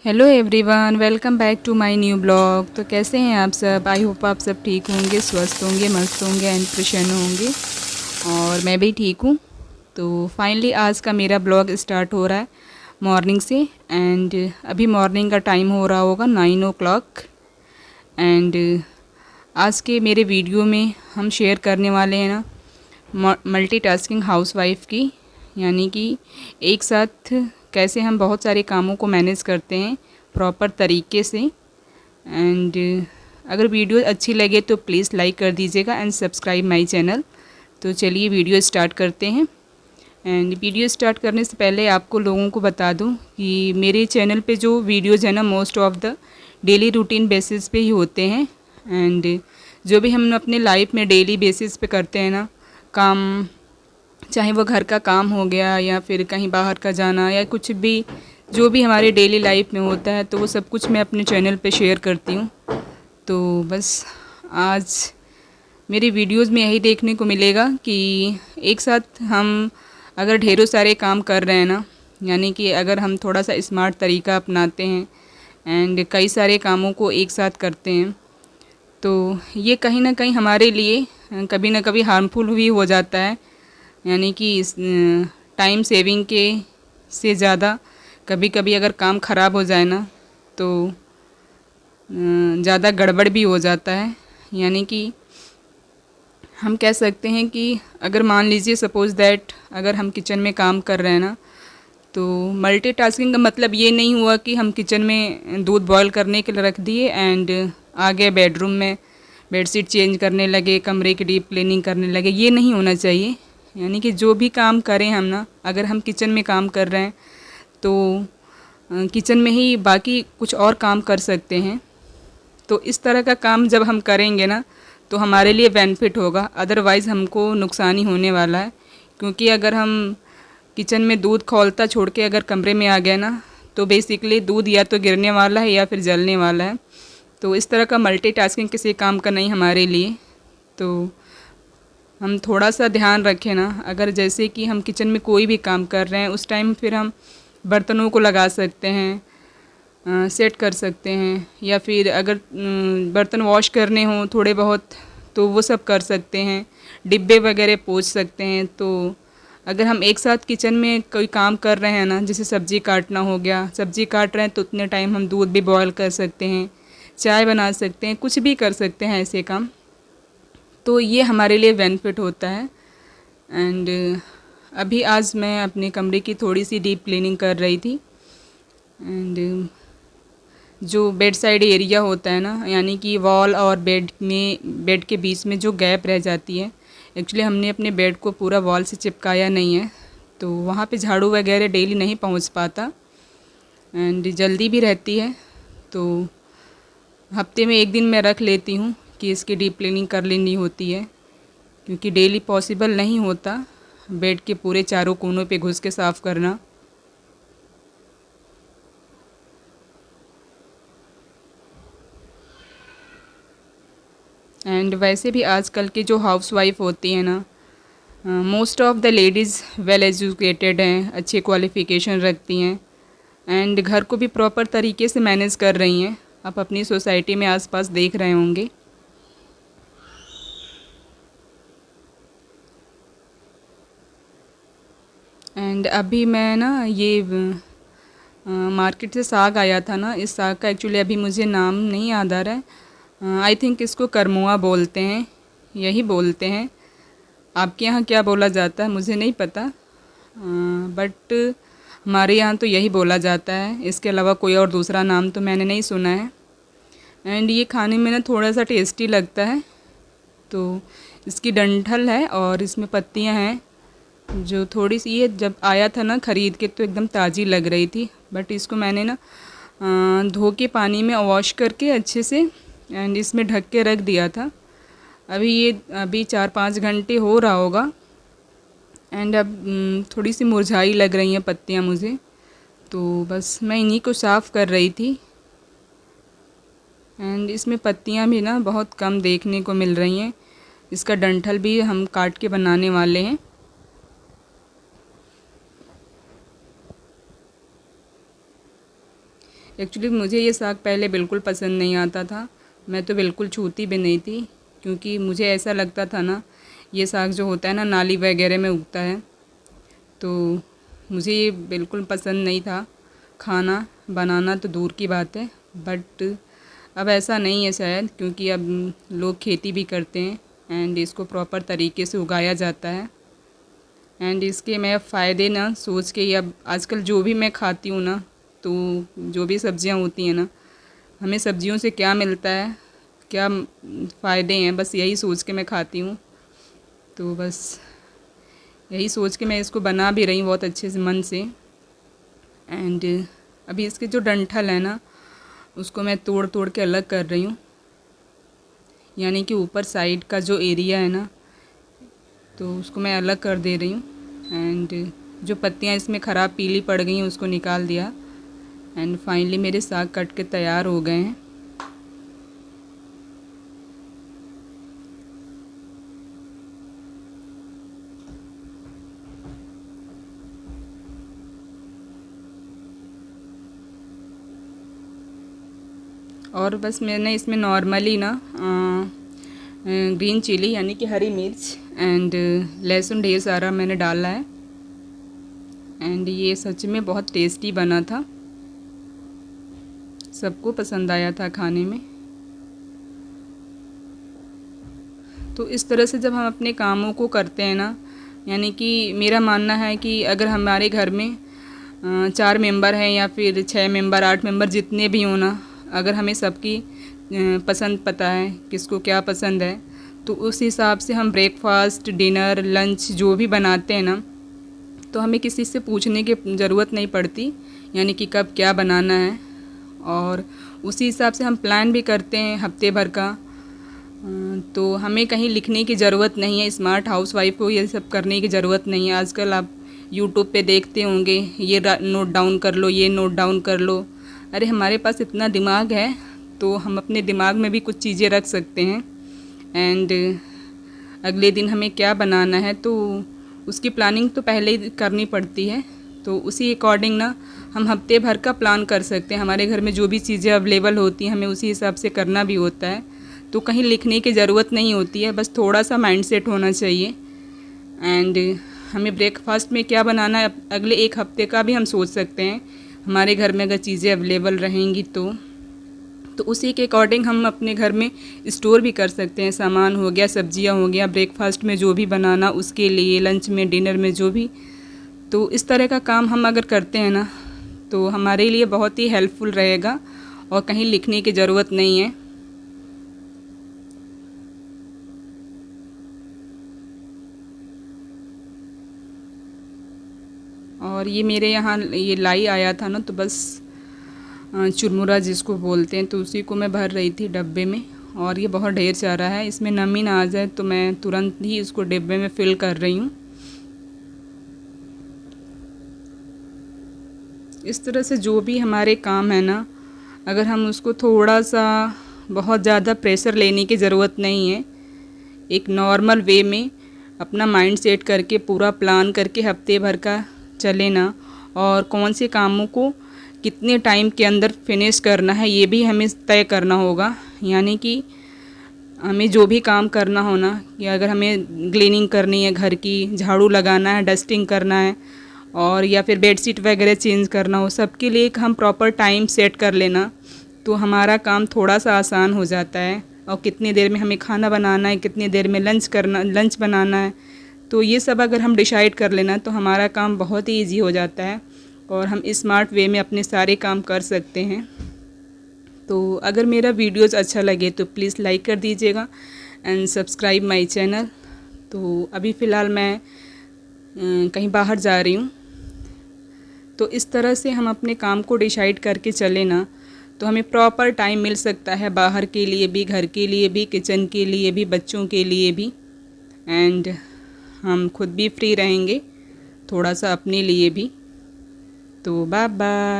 Hello everyone, welcome back to my new blog. तो कैसे हैं आप सब? आई होप आप सब ठीक होंगे, स्वस्थ होंगे, मस्त होंगे एंड प्रसन्न होंगे। और मैं भी ठीक हूँ। तो फाइनली आज का मेरा ब्लॉग स्टार्ट हो रहा है मॉर्निंग से। एंड अभी मॉर्निंग का टाइम हो रहा होगा 9 o'clock। एंड आज के मेरे वीडियो में हम शेयर करने वाले हैं ना मल्टीटास्किंग हाउसवाइफ की, यानी कि एक साथ कैसे हम बहुत सारे कामों को मैनेज करते हैं प्रॉपर तरीके से। एंड अगर वीडियो अच्छी लगे तो प्लीज़ लाइक कर दीजिएगा एंड सब्सक्राइब माय चैनल। तो चलिए वीडियो स्टार्ट करते हैं। एंड वीडियो स्टार्ट करने से पहले आपको लोगों को बता दूं कि मेरे चैनल पे जो वीडियोज़ है ना most of the daily routine basis पे ही होते हैं। एंड जो भी हम अपने लाइफ में डेली बेसिस पे करते हैं ना काम, चाहे वो घर का काम हो गया या फिर कहीं बाहर का जाना या कुछ भी, जो भी हमारे डेली लाइफ में होता है, तो वो सब कुछ मैं अपने चैनल पे शेयर करती हूँ। तो बस आज मेरी वीडियोस में यही देखने को मिलेगा कि एक साथ हम अगर ढेरों सारे काम कर रहे हैं ना, यानी कि अगर हम थोड़ा सा स्मार्ट तरीका अपनाते हैं एंड कई सारे कामों को एक साथ करते हैं, तो ये कहीं ना कहीं हमारे लिए कभी ना कभी हार्मफुल भी हो जाता है। यानी कि टाइम सेविंग के से ज़्यादा कभी कभी अगर काम ख़राब हो जाए ना तो ज़्यादा गड़बड़ भी हो जाता है। यानी कि हम कह सकते हैं कि अगर मान लीजिए सपोज़ दैट अगर हम किचन में काम कर रहे हैं ना, तो मल्टीटास्किंग का मतलब ये नहीं हुआ कि हम किचन में दूध बॉईल करने के लिए रख दिए एंड आ गए बेडरूम में बेडशीट चेंज करने लगे, कमरे की डीप क्लीनिंग करने लगे। ये नहीं होना चाहिए। यानी कि जो भी काम करें हम ना, अगर हम किचन में काम कर रहे हैं तो किचन में ही बाकी कुछ और काम कर सकते हैं। तो इस तरह का काम जब हम करेंगे ना तो हमारे लिए बेनिफिट होगा, अदरवाइज़ हमको नुकसान ही होने वाला है। क्योंकि अगर हम किचन में दूध खौलता छोड़ के अगर कमरे में आ गए ना तो बेसिकली दूध या तो गिरने वाला है या फिर जलने वाला है। तो इस तरह का मल्टीटास्किंग किसी काम का नहीं हमारे लिए। तो हम थोड़ा सा ध्यान रखें ना, अगर जैसे कि हम किचन में कोई भी काम कर रहे हैं उस टाइम फिर हम बर्तनों को लगा सकते हैं, सेट कर सकते हैं, या फिर अगर बर्तन वॉश करने हों थोड़े बहुत तो वो सब कर सकते हैं, डिब्बे वगैरह पोंछ सकते हैं। तो अगर हम एक साथ किचन में कोई काम कर रहे हैं ना, जैसे सब्ज़ी काटना हो गया, सब्ज़ी काट रहे हैं तो उतने टाइम हम दूध भी बॉयल कर सकते हैं, चाय बना सकते हैं, कुछ भी कर सकते हैं ऐसे काम। तो ये हमारे लिए बेनिफिट होता है। एंड अभी आज मैं अपने कमरे की थोड़ी सी डीप क्लीनिंग कर रही थी। एंड जो बेड साइड एरिया होता है ना, यानी कि वॉल और बेड के बीच में जो गैप रह जाती है, एक्चुअली हमने अपने बेड को पूरा वॉल से चिपकाया नहीं है, तो वहाँ पे झाड़ू वगैरह डेली नहीं पहुँच पाता एंड जल्दी भी रहती है। तो हफ्ते में एक दिन मैं रख लेती हूँ कि इसकी डीप क्लीनिंग कर लेनी होती है, क्योंकि डेली पॉसिबल नहीं होता बेड के पूरे चारों कोनों पे घुस के साफ़ करना। एंड वैसे भी आजकल के जो हाउसवाइफ होती हैं ना, most of the ladies well educated हैं, अच्छे क्वालिफ़िकेशन रखती हैं एंड घर को भी प्रॉपर तरीके से मैनेज कर रही हैं। आप अपनी सोसाइटी में आसपास देख रहे होंगे। एंड अभी मैं ना ये मार्केट से साग आया था ना, इस साग का एक्चुअली अभी मुझे नाम नहीं याद आ रहा है। आई थिंक इसको करमुआ बोलते हैं, यही बोलते हैं। आपके यहाँ क्या बोला जाता है मुझे नहीं पता, बट हमारे यहाँ तो यही बोला जाता है। इसके अलावा कोई और दूसरा नाम तो मैंने नहीं सुना है। एंड ये खाने में ना थोड़ा सा टेस्टी लगता है। तो इसकी डंठल है और इसमें पत्तियाँ हैं जो थोड़ी सी, ये जब आया था ना ख़रीद के तो एकदम ताज़ी लग रही थी, बट इसको मैंने ना धो के पानी में वॉश करके अच्छे से एंड इसमें ढक के रख दिया था। अभी 4-5 घंटे हो रहा होगा एंड अब थोड़ी सी मुरझाई लग रही हैं पत्तियाँ मुझे। तो बस मैं इन्हीं को साफ़ कर रही थी। एंड इसमें पत्तियाँ भी ना बहुत कम देखने को मिल रही हैं। इसका डंठल भी हम काट के बनाने वाले हैं। एक्चुअली मुझे ये साग पहले बिल्कुल पसंद नहीं आता था, मैं तो बिल्कुल छूती भी नहीं थी, क्योंकि मुझे ऐसा लगता था ना, ये साग जो होता है ना नाली वगैरह में उगता है, तो मुझे ये बिल्कुल पसंद नहीं था। खाना बनाना तो दूर की बात है, बट अब ऐसा नहीं है शायद, क्योंकि अब लोग खेती भी करते हैं एंड इसको प्रॉपर तरीके से उगाया जाता है। एंड इसके मैं फ़ायदे ना सोच के ही अब आजकल जो भी मैं खाती हूँ ना, तो जो भी सब्जियाँ होती हैं ना, हमें सब्जियों से क्या मिलता है, क्या फ़ायदे हैं, बस यही सोच के मैं खाती हूँ। तो बस यही सोच के मैं इसको बना भी रही हूँ बहुत अच्छे से मन से। एंड अभी इसके जो डंठल है ना, उसको मैं तोड़ तोड़ के अलग कर रही हूँ, यानी कि ऊपर साइड का जो एरिया है ना, तो उसको मैं अलग कर दे रही हूँ। एंड जो पत्तियाँ इसमें ख़राब पीली पड़ गई हैं उसको निकाल दिया। एंड फाइनली मेरे साग कट के तैयार हो गए हैं। और बस मैंने इसमें नॉर्मली ना ग्रीन चिली यानी कि हरी मिर्च एंड लहसुन ढेर सारा मैंने डाला है। एंड ये सच में बहुत टेस्टी बना था, सबको पसंद आया था खाने में। तो इस तरह से जब हम अपने कामों को करते हैं ना, यानी कि मेरा मानना है कि अगर हमारे घर में 4 मेंबर हैं या फिर 6 मेंबर 8 मेंबर जितने भी हों ना, अगर हमें सबकी पसंद पता है किसको क्या पसंद है, तो उस हिसाब से हम ब्रेकफास्ट डिनर लंच जो भी बनाते हैं ना, तो हमें किसी से पूछने की ज़रूरत नहीं पड़ती, यानी कि कब क्या बनाना है। और उसी हिसाब से हम प्लान भी करते हैं हफ्ते भर का। तो हमें कहीं लिखने की ज़रूरत नहीं है, स्मार्ट हाउसवाइफ को ये सब करने की ज़रूरत नहीं है। आजकल आप यूट्यूब पे देखते होंगे, ये नोट डाउन कर लो, ये नोट डाउन कर लो। अरे हमारे पास इतना दिमाग है, तो हम अपने दिमाग में भी कुछ चीज़ें रख सकते हैं। एंड अगले दिन हमें क्या बनाना है, तो उसकी प्लानिंग तो पहले ही करनी पड़ती है। तो उसी अकॉर्डिंग ना हम हफ्ते भर का प्लान कर सकते हैं। हमारे घर में जो भी चीज़ें अवेलेबल होती हैं हमें उसी हिसाब से करना भी होता है, तो कहीं लिखने की ज़रूरत नहीं होती है, बस थोड़ा सा माइंडसेट होना चाहिए। एंड हमें ब्रेकफास्ट में क्या बनाना है अगले एक हफ्ते का भी हम सोच सकते हैं, हमारे घर में अगर चीज़ें अवेलेबल रहेंगी तो उसी के अकॉर्डिंग हम अपने घर में स्टोर भी कर सकते हैं। सामान हो गया, सब्जियां हो गया, ब्रेकफास्ट में जो भी बनाना उसके लिए, लंच में डिनर में जो भी, तो इस तरह का काम हम अगर करते हैं ना, तो हमारे लिए बहुत ही हेल्पफुल रहेगा और कहीं लिखने की ज़रूरत नहीं है। और ये मेरे यहाँ ये लाई आया था ना, तो बस चुरमुरा जिसको बोलते हैं, तो उसी को मैं भर रही थी डब्बे में। और ये बहुत ढेर सारा है, इसमें नमी ना आ जाए, तो मैं तुरंत ही इसको डिब्बे में फिल कर रही हूँ। इस तरह से जो भी हमारे काम है ना, अगर हम उसको थोड़ा सा, बहुत ज़्यादा प्रेशर लेने की ज़रूरत नहीं है, एक नॉर्मल वे में अपना माइंड सेट करके पूरा प्लान करके हफ्ते भर का चले ना, और कौन से कामों को कितने टाइम के अंदर फिनिश करना है ये भी हमें तय करना होगा। यानी कि हमें जो भी काम करना हो ना, कि अगर हमें क्लीनिंग करनी है, घर की झाड़ू लगाना है, डस्टिंग करना है, और या फिर बेडशीट वगैरह चेंज करना हो, सबके लिए एक हम प्रॉपर टाइम सेट कर लेना, तो हमारा काम थोड़ा सा आसान हो जाता है। और कितनी देर में हमें खाना बनाना है, कितनी देर में लंच बनाना है, तो ये सब अगर हम डिसाइड कर लेना तो हमारा काम बहुत ही ईजी हो जाता है और हम स्मार्ट वे में अपने सारे काम कर सकते हैं। तो अगर मेरा वीडियोज़ अच्छा लगे तो प्लीज़ लाइक कर दीजिएगा एंड सब्सक्राइब माय चैनल। तो अभी फ़िलहाल मैं कहीं बाहर जा रही हूँ, तो इस तरह से हम अपने काम को डिसाइड करके चले ना, तो हमें प्रॉपर टाइम मिल सकता है बाहर के लिए भी, घर के लिए भी, किचन के लिए भी, बच्चों के लिए भी। एंड हम खुद भी फ्री रहेंगे थोड़ा सा अपने लिए भी। तो बाय बाय।